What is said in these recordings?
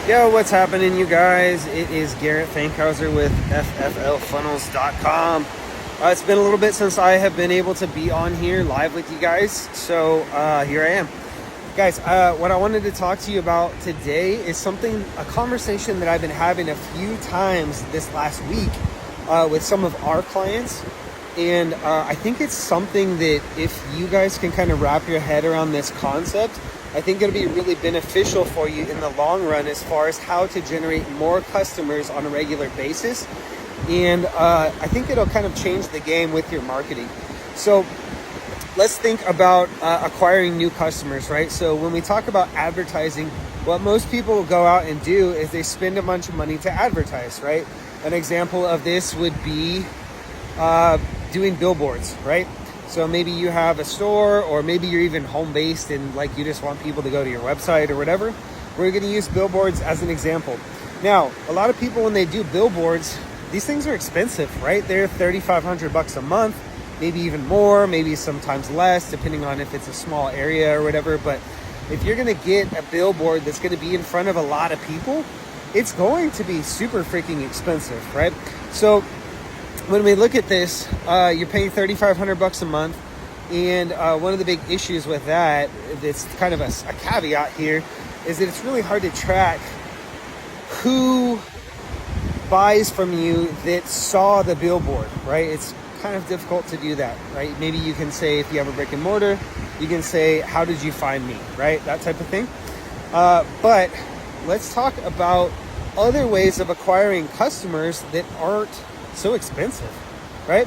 Yo, what's happening, you guys? It is Garrett Fankhauser with FFLfunnels.com. It's been a little bit since I have been able to be on here live with you guys, so here I am. Guys, what I wanted to talk to you about today is a conversation that I've been having a few times this last week with some of our clients. And I think it's something that if you guys can kind of wrap your head around this concept, I think it'll be really beneficial for you in the long run as far as how to generate more customers on a regular basis. And I think it'll kind of change the game with your marketing. So let's think about acquiring new customers, right? So when we talk about advertising, what most people go out and do is they spend a bunch of money to advertise, right? An example of this would be doing billboards, right? So maybe you have a store, or maybe you're even home-based and like you just want people to go to your website or whatever. We're going to use billboards as an example. Now, a lot of people, when they do billboards, these things are expensive, right? They're $3,500 a month, maybe even more, maybe sometimes less, depending on if it's a small area or whatever. But if you're going to get a billboard that's going to be in front of a lot of people, it's going to be super freaking expensive, right? So when we look at this, you're paying $3,500 a month, and one of the big issues with that, that's kind of a caveat here, is that it's really hard to track who buys from you that saw the billboard, right? It's kind of difficult to do that, right? Maybe you can say, if you have a brick and mortar, you can say, how did you find me, right? That type of thing. But let's talk about other ways of acquiring customers that aren't so expensive, right?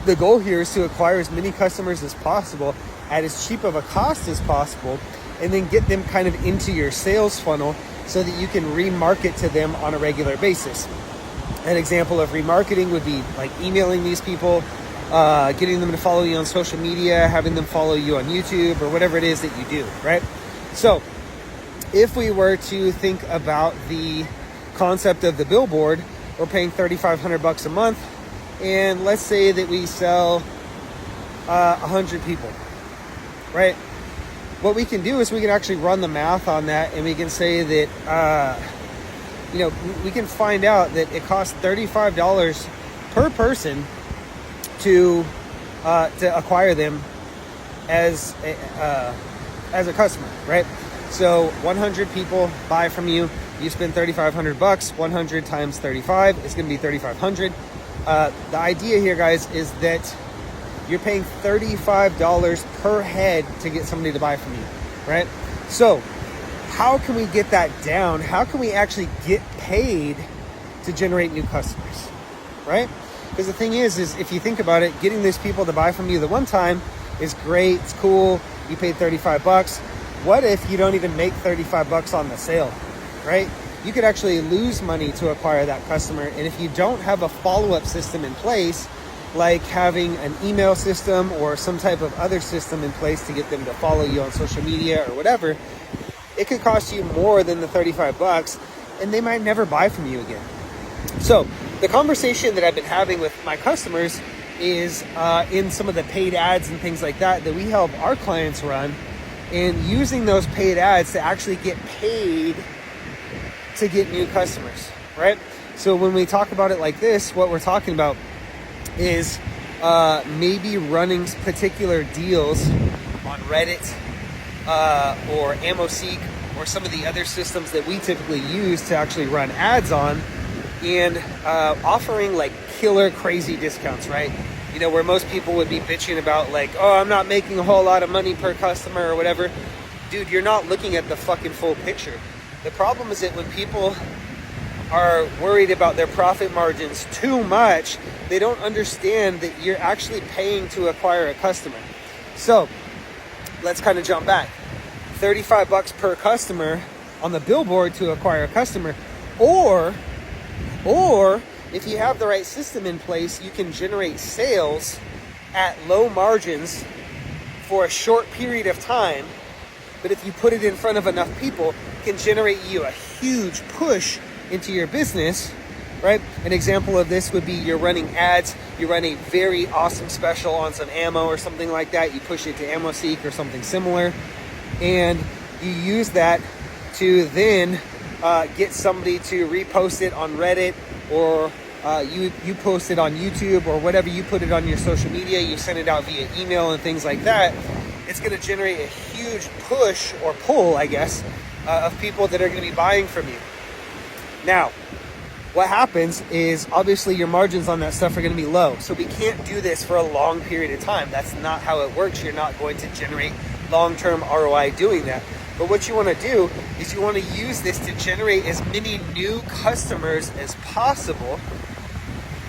The goal here is to acquire as many customers as possible at as cheap of a cost as possible, and then get them kind of into your sales funnel so that you can remarket to them on a regular basis. An example of remarketing would be like emailing these people, getting them to follow you on social media, having them follow you on YouTube, or whatever it is that you do, right? So if we were to think about the concept of the billboard, we're paying $3,500 a month, and let's say that we sell 100 people, right? What we can do is we can actually run the math on that, and we can say that we can find out that it costs $35 per person to acquire them as a customer, right? So 100 people buy from you. You spend $3,500. 100 times 35 is going to be $3,500. The idea here, guys, is that you're paying $35 per head to get somebody to buy from you, right? So how can we get that down? How can we actually get paid to generate new customers, right? Because the thing is if you think about it, getting these people to buy from you the one time is great. It's cool. You paid $35. What if you don't even make $35 on the sale, right? You could actually lose money to acquire that customer. And if you don't have a follow-up system in place, like having an email system or some type of other system in place to get them to follow you on social media or whatever, it could cost you more than the $35, and they might never buy from you again. So the conversation that I've been having with my customers is in some of the paid ads and things like that we help our clients run, and using those paid ads to actually get paid to get new customers, right? So when we talk about it like this, what we're talking about is maybe running particular deals on Reddit or AmmoSeek or some of the other systems that we typically use to actually run ads on, and offering like killer crazy discounts, right? You know, where most people would be bitching about like, oh, I'm not making a whole lot of money per customer or whatever. Dude, you're not looking at the fucking full picture. The problem is that when people are worried about their profit margins too much, they don't understand that you're actually paying to acquire a customer. So let's kind of jump back. $35 per customer on the billboard to acquire a customer, or if you have the right system in place, you can generate sales at low margins for a short period of time. But if you put it in front of enough people, it can generate you a huge push into your business, right? An example of this would be you're running ads, you run a very awesome special on some ammo or something like that, you push it to AmmoSeek or something similar, and you use that to then get somebody to repost it on Reddit, or you post it on YouTube, or whatever, you put it on your social media, you send it out via email and things like that, it's going to generate a huge push or pull, I guess, of people that are going to be buying from you. Now, what happens is obviously your margins on that stuff are going to be low. So we can't do this for a long period of time. That's not how it works. You're not going to generate long-term ROI doing that. But what you want to do is you want to use this to generate as many new customers as possible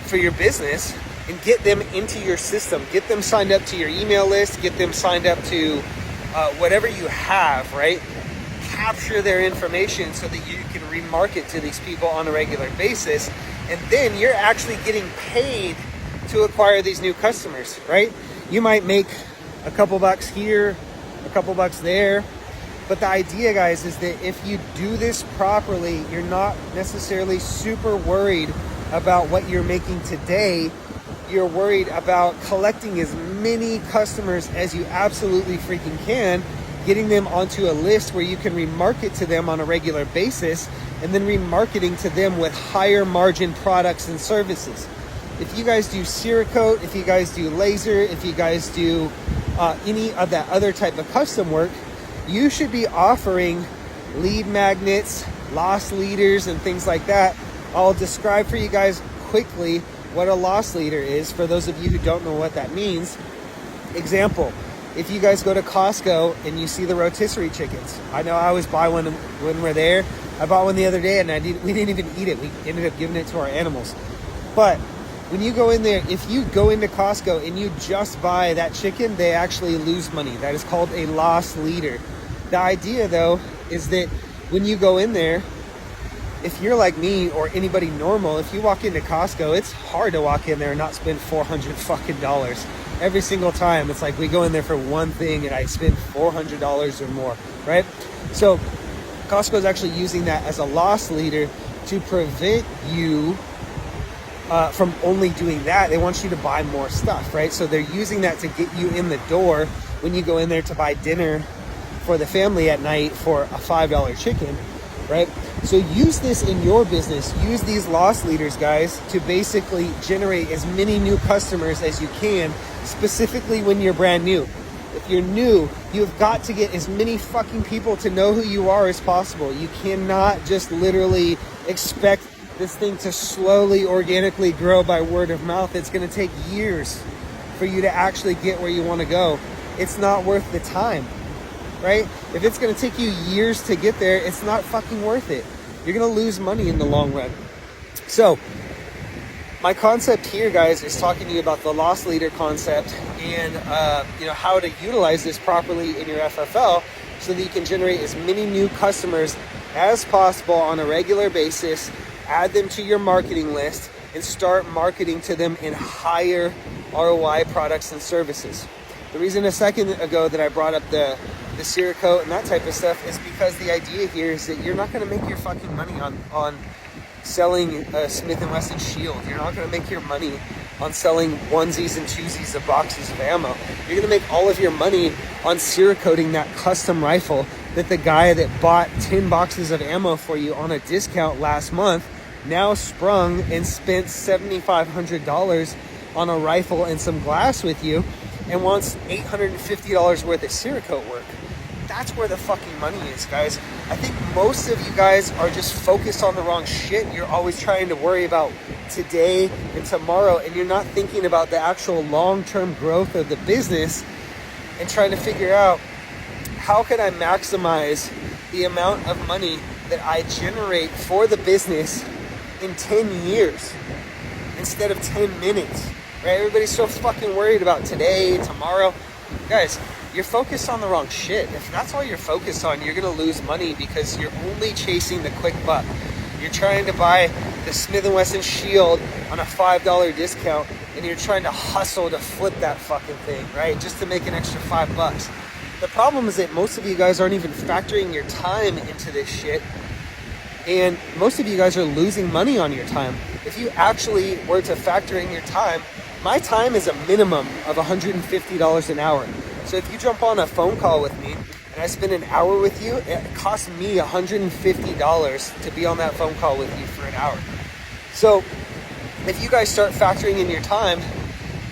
for your business and get them into your system. Get them signed up to your email list. Get them signed up to whatever you have, right? Capture their information so that you can remarket to these people on a regular basis, and then you're actually getting paid to acquire these new customers, right? You might make a couple bucks here, a couple bucks there, but the idea, guys, is that if you do this properly, you're not necessarily super worried about what you're making today. You're worried about collecting as many customers as you absolutely freaking can, getting them onto a list where you can remarket to them on a regular basis, and then remarketing to them with higher margin products and services. If you guys do Cerakote, if you guys do laser, if you guys do any of that other type of custom work, you should be offering lead magnets, loss leaders, and things like that. I'll describe for you guys quickly what a loss leader is for those of you who don't know what that means. Example, if you guys go to Costco and you see the rotisserie chickens, I know I always buy one when we're there. I bought one the other day and we didn't even eat it. We ended up giving it to our animals. But when you go in there, if you go into Costco and you just buy that chicken, they actually lose money. That is called a loss leader. The idea, though, is that when you go in there, if you're like me or anybody normal, if you walk into Costco, it's hard to walk in there and not spend $400 every single time. It's like we go in there for one thing and I spend $400 or more, right? So Costco is actually using that as a loss leader to prevent you from only doing that. They want you to buy more stuff, right? So they're using that to get you in the door when you go in there to buy dinner for the family at night for a $5 chicken, right? So use this in your business. Use these loss leaders, guys, to basically generate as many new customers as you can, specifically when you're brand new. If you're new, you've got to get as many fucking people to know who you are as possible. You cannot just literally expect this thing to slowly, organically grow by word of mouth. It's going to take years for you to actually get where you want to go. It's not worth the time, right? If it's going to take you years to get there, it's not fucking worth it. You're going to lose money in the long run. So my concept here, guys, is talking to you about the loss leader concept and how to utilize this properly in your FFL so that you can generate as many new customers as possible on a regular basis, add them to your marketing list, and start marketing to them in higher ROI products and services. The reason a second ago that I brought up the Cerakote and that type of stuff is because the idea here is that you're not going to make your fucking money on selling a Smith & Wesson shield. You're not going to make your money on selling onesies and twosies of boxes of ammo. You're going to make all of your money on Cerakoting that custom rifle that the guy that bought 10 boxes of ammo for you on a discount last month now sprung and spent $7,500 on a rifle and some glass with you and wants $850 worth of Cerakote work. That's where the fucking money is, guys. I think most of you guys are just focused on the wrong shit. You're always trying to worry about today and tomorrow, and you're not thinking about the actual long-term growth of the business and trying to figure out how can I maximize the amount of money that I generate for the business in 10 years instead of 10 minutes, right? Everybody's so fucking worried about today, tomorrow. Guys, you're focused on the wrong shit. If that's all you're focused on, you're going to lose money because you're only chasing the quick buck. You're trying to buy the Smith & Wesson shield on a $5 discount, and you're trying to hustle to flip that fucking thing, right? Just to make an extra $5. The problem is that most of you guys aren't even factoring your time into this shit, and most of you guys are losing money on your time. If you actually were to factor in your time, my time is a minimum of $150 an hour. So if you jump on a phone call with me and I spend an hour with you, it costs me $150 to be on that phone call with you for an hour. So if you guys start factoring in your time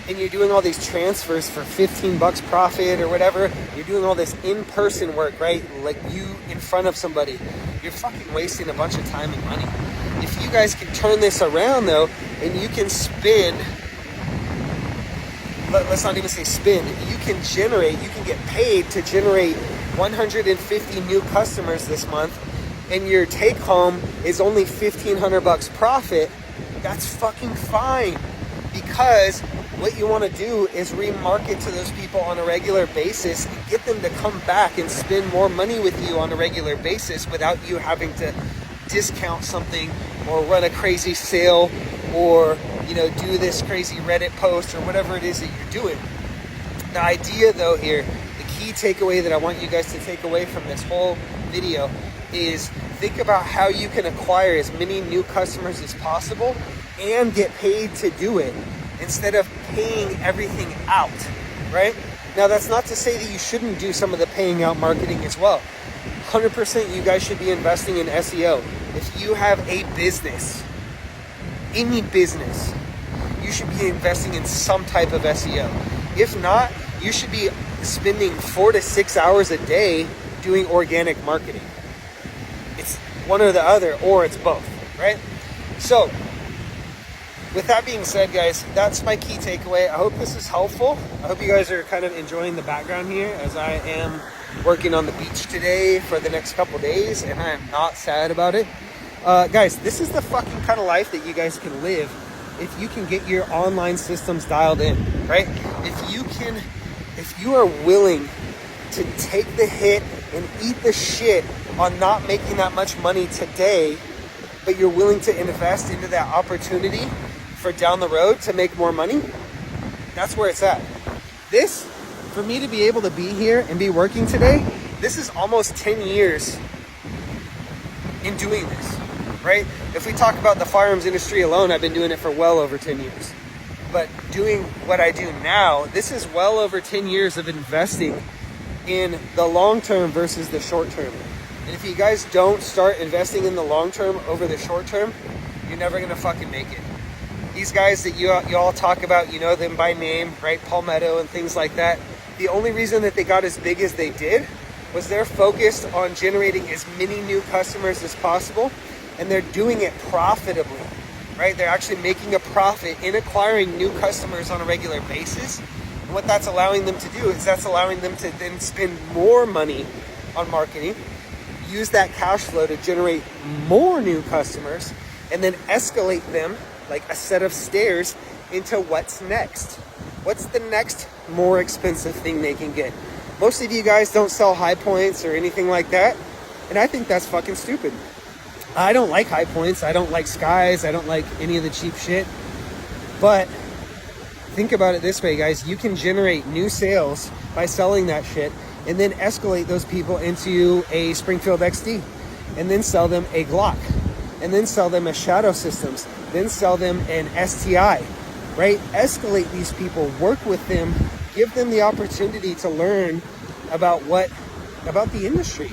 and you're doing all these transfers for 15 bucks profit or whatever, you're doing all this in-person work, right? Like you in front of somebody, you're fucking wasting a bunch of time and money. If you guys can turn this around though, and you can spin, let's not even say spin, you can get paid to generate 150 new customers this month, and your take home is only 1,500 bucks profit. That's fucking fine, because what you want to do is remarket to those people on a regular basis and get them to come back and spend more money with you on a regular basis without you having to discount something or run a crazy sale or, you know, do this crazy Reddit post or whatever it is that you're doing. The idea though here, the key takeaway that I want you guys to take away from this whole video is think about how you can acquire as many new customers as possible and get paid to do it instead of paying everything out, right? Now, that's not to say that you shouldn't do some of the paying out marketing as well. 100% you guys should be investing in SEO. If you have a business, any business, you should be investing in some type of SEO. If not, you should be spending 4 to 6 hours a day doing organic marketing. It's one or the other, or it's both, right? So, with that being said, guys, that's my key takeaway. I hope this is helpful. I hope you guys are kind of enjoying the background here as I am working on the beach today for the next couple days, and I am not sad about it. Guys, this is the fucking kind of life that you guys can live if you can get your online systems dialed in, right? If you are willing to take the hit and eat the shit on not making that much money today, but you're willing to invest into that opportunity for down the road to make more money, that's where it's at. This, for me to be able to be here and be working today, this is almost 10 years in doing this, right? If we talk about the firearms industry alone, I've been doing it for well over 10 years. But doing what I do now, this is well over 10 years of investing in the long term versus the short term. And if you guys don't start investing in the long term over the short term, you're never gonna fucking make it. These guys that you all talk about, you know them by name, right? Palmetto and things like that. The only reason that they got as big as they did was they're focused on generating as many new customers as possible, and they're doing it profitably, right? They're actually making a profit in acquiring new customers on a regular basis. And what that's allowing them to do is that's allowing them to then spend more money on marketing, use that cash flow to generate more new customers, and then escalate them like a set of stairs into what's next. What's the next more expensive thing they can get? Most of you guys don't sell high points or anything like that, and I think that's fucking stupid. I don't like high points, I don't like skies, I don't like any of the cheap shit. But think about it this way, guys. You can generate new sales by selling that shit and then escalate those people into a Springfield XD and then sell them a Glock and then sell them a Shadow Systems, then sell them an STI, right? Escalate these people, work with them, give them the opportunity to learn about the industry.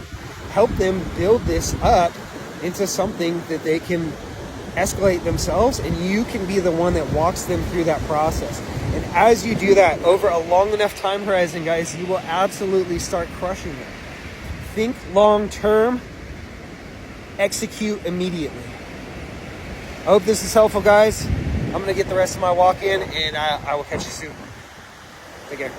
Help them build this up into something that they can escalate themselves, and you can be the one that walks them through that process. And as you do that over a long enough time horizon, guys, you will absolutely start crushing it. Think long term, execute immediately. I hope this is helpful, guys. I'm gonna get the rest of my walk in, and I will catch you soon. Take care.